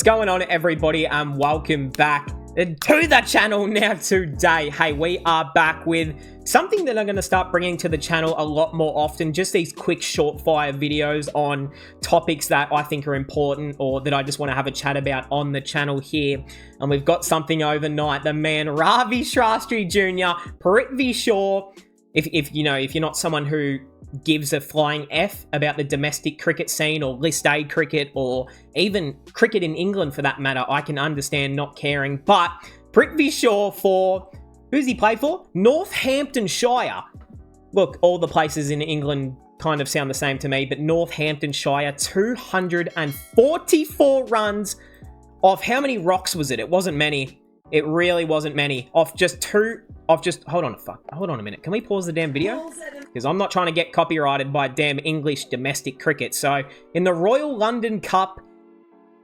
What's going on, everybody, and welcome back to the channel now today. Hey, we are back with something that I'm going to start bringing to the channel a lot more often, just these quick short fire videos on topics that I think are important or that I just want to have a chat about on the channel here. And we've got something overnight. The man Ravi Shastri Jr., Prithvi Shaw. If you're not someone who gives a flying F about the domestic cricket scene or List A cricket or even cricket in England for that matter, I can understand not caring. But Prithvi Shaw for, who's he played for? Northamptonshire. Look, all the places in England kind of sound the same to me, but Northamptonshire, 244 runs off how many rocks was it? It wasn't many. It really wasn't many. Hold on a minute. Can we pause the damn video? Because I'm not trying to get copyrighted by damn English domestic cricket. So, in the Royal London Cup,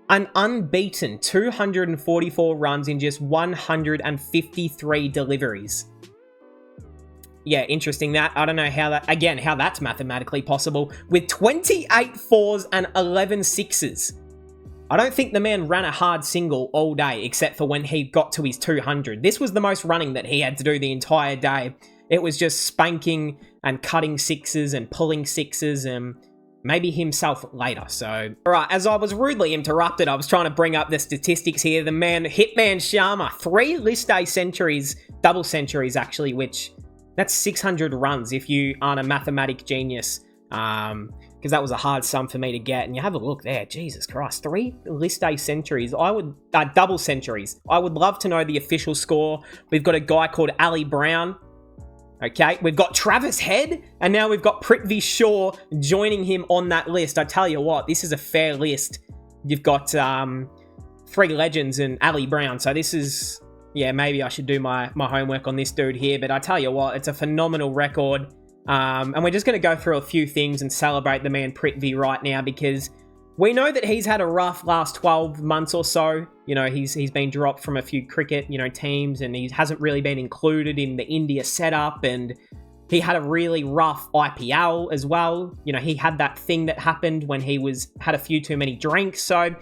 an unbeaten 244 runs in just 153 deliveries. Yeah, interesting that. I don't know how that's mathematically possible. With 28 fours and 11 sixes. I don't think the man ran a hard single all day, except for when he got to his 200. This was the most running that he had to do the entire day. It was just spanking and cutting sixes and pulling sixes and maybe himself later. So, all right, as I was rudely interrupted, I was trying to bring up the statistics here. The man, Hitman Sharma, 3 List A centuries, double centuries actually, which that's 600 runs if you aren't a mathematic genius. Because that was a hard sum for me to get. And you have a look there. Jesus Christ. 3 List A centuries. Double centuries. I would love to know the official score. We've got a guy called Ali Brown. Okay. We've got Travis Head. And now we've got Prithvi Shaw joining him on that list. I tell you what, this is a fair list. You've got 3 legends and Ali Brown. So this is... Yeah, maybe I should do my homework on this dude here. But I tell you what, it's a phenomenal record. And we're just going to go through a few things and celebrate the man Prithvi right now, because we know that he's had a rough last 12 months or so. You know, he's been dropped from a few cricket, teams, and he hasn't really been included in the India setup, and he had a really rough IPL as well. He had that thing that happened when he had a few too many drinks. So,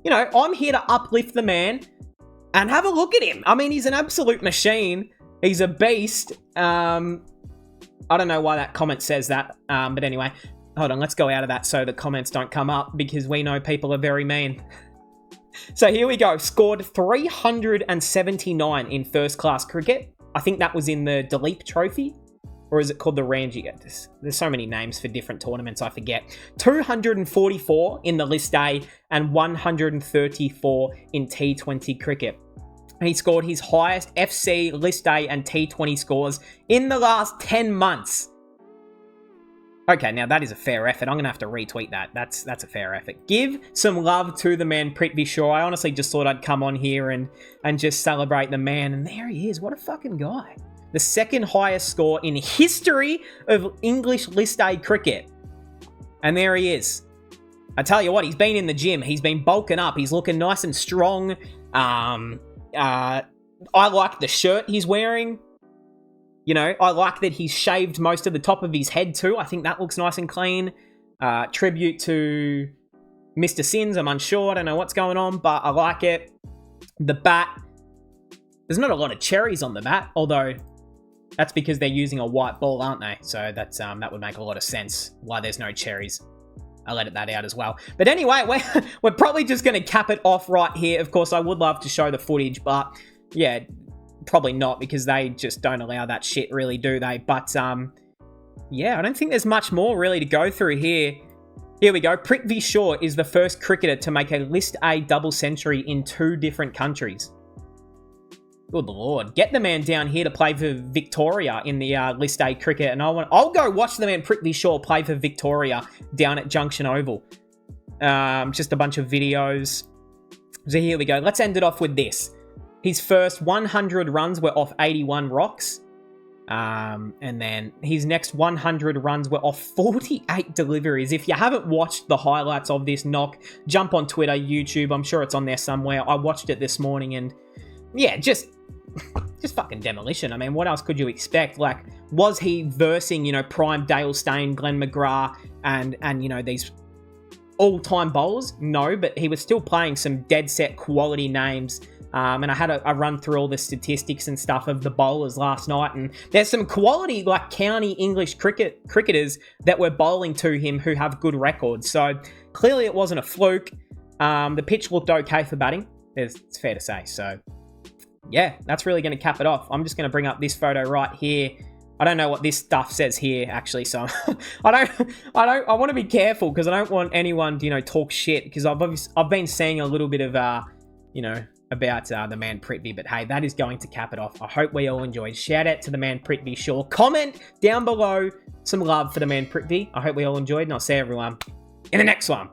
I'm here to uplift the man and have a look at him. I mean, he's an absolute machine. He's a beast. I don't know why that comment says that, but anyway, hold on, let's go out of that so the comments don't come up, because we know people are very mean. So here we go, scored 379 in first-class cricket. I think that was in the Duleep Trophy, or is it called the Ranji? There's so many names for different tournaments, I forget. 244 in the List A and 134 in T20 cricket. He scored his highest FC, List A, and T20 scores in the last 10 months. Okay, now that is a fair effort. I'm going to have to retweet that. That's a fair effort. Give some love to the man Prithvi Shaw. I honestly just thought I'd come on here and just celebrate the man. And there he is. What a fucking guy. The second highest score in history of English List A cricket. And there he is. I tell you what, he's been in the gym. He's been bulking up. He's looking nice and strong. I like the shirt he's wearing. I like that he's shaved most of the top of his head too. I think that looks nice and clean. Tribute to Mr. Sins. I'm unsure. I don't know what's going on, but I like it. The bat. There's not a lot of cherries on the bat, although that's because they're using a white ball, aren't they? So that would make a lot of sense why there's no cherries. I'll edit that out as well. But anyway, we're probably just going to cap it off right here. Of course, I would love to show the footage, but yeah, probably not, because they just don't allow that shit, really, do they? But yeah, I don't think there's much more really to go through here. Here we go. Prithvi Shaw is the first cricketer to make a List A double century in 2 different countries. Good Lord. Get the man down here to play for Victoria in the List A cricket. And I'll go watch the man Prithvi Shaw play for Victoria down at Junction Oval. Just a bunch of videos. So here we go. Let's end it off with this. His first 100 runs were off 81 rocks. And then his next 100 runs were off 48 deliveries. If you haven't watched the highlights of this knock, jump on Twitter, YouTube. I'm sure it's on there somewhere. I watched it this morning and yeah, just fucking demolition. I mean, what else could you expect? Like, was he versing, prime Dale Steyn, Glenn McGrath, and these all-time bowlers? No, but he was still playing some dead-set quality names. And I had a run through all the statistics and stuff of the bowlers last night, and there's some quality like county English cricketers that were bowling to him who have good records. So clearly it wasn't a fluke. The pitch looked okay for batting. It's fair to say. So yeah, that's really going to cap it off. I'm just going to bring up this photo right here. I don't know what this stuff says here, actually, so I want to be careful because I don't want anyone to, talk shit, because I've been seeing a little bit of, about the man Prithvi, but hey, that is going to cap it off. I hope we all enjoyed. Shout out to the man Prithvi, sure. Comment down below some love for the man Prithvi. I hope we all enjoyed, and I'll see everyone in the next one.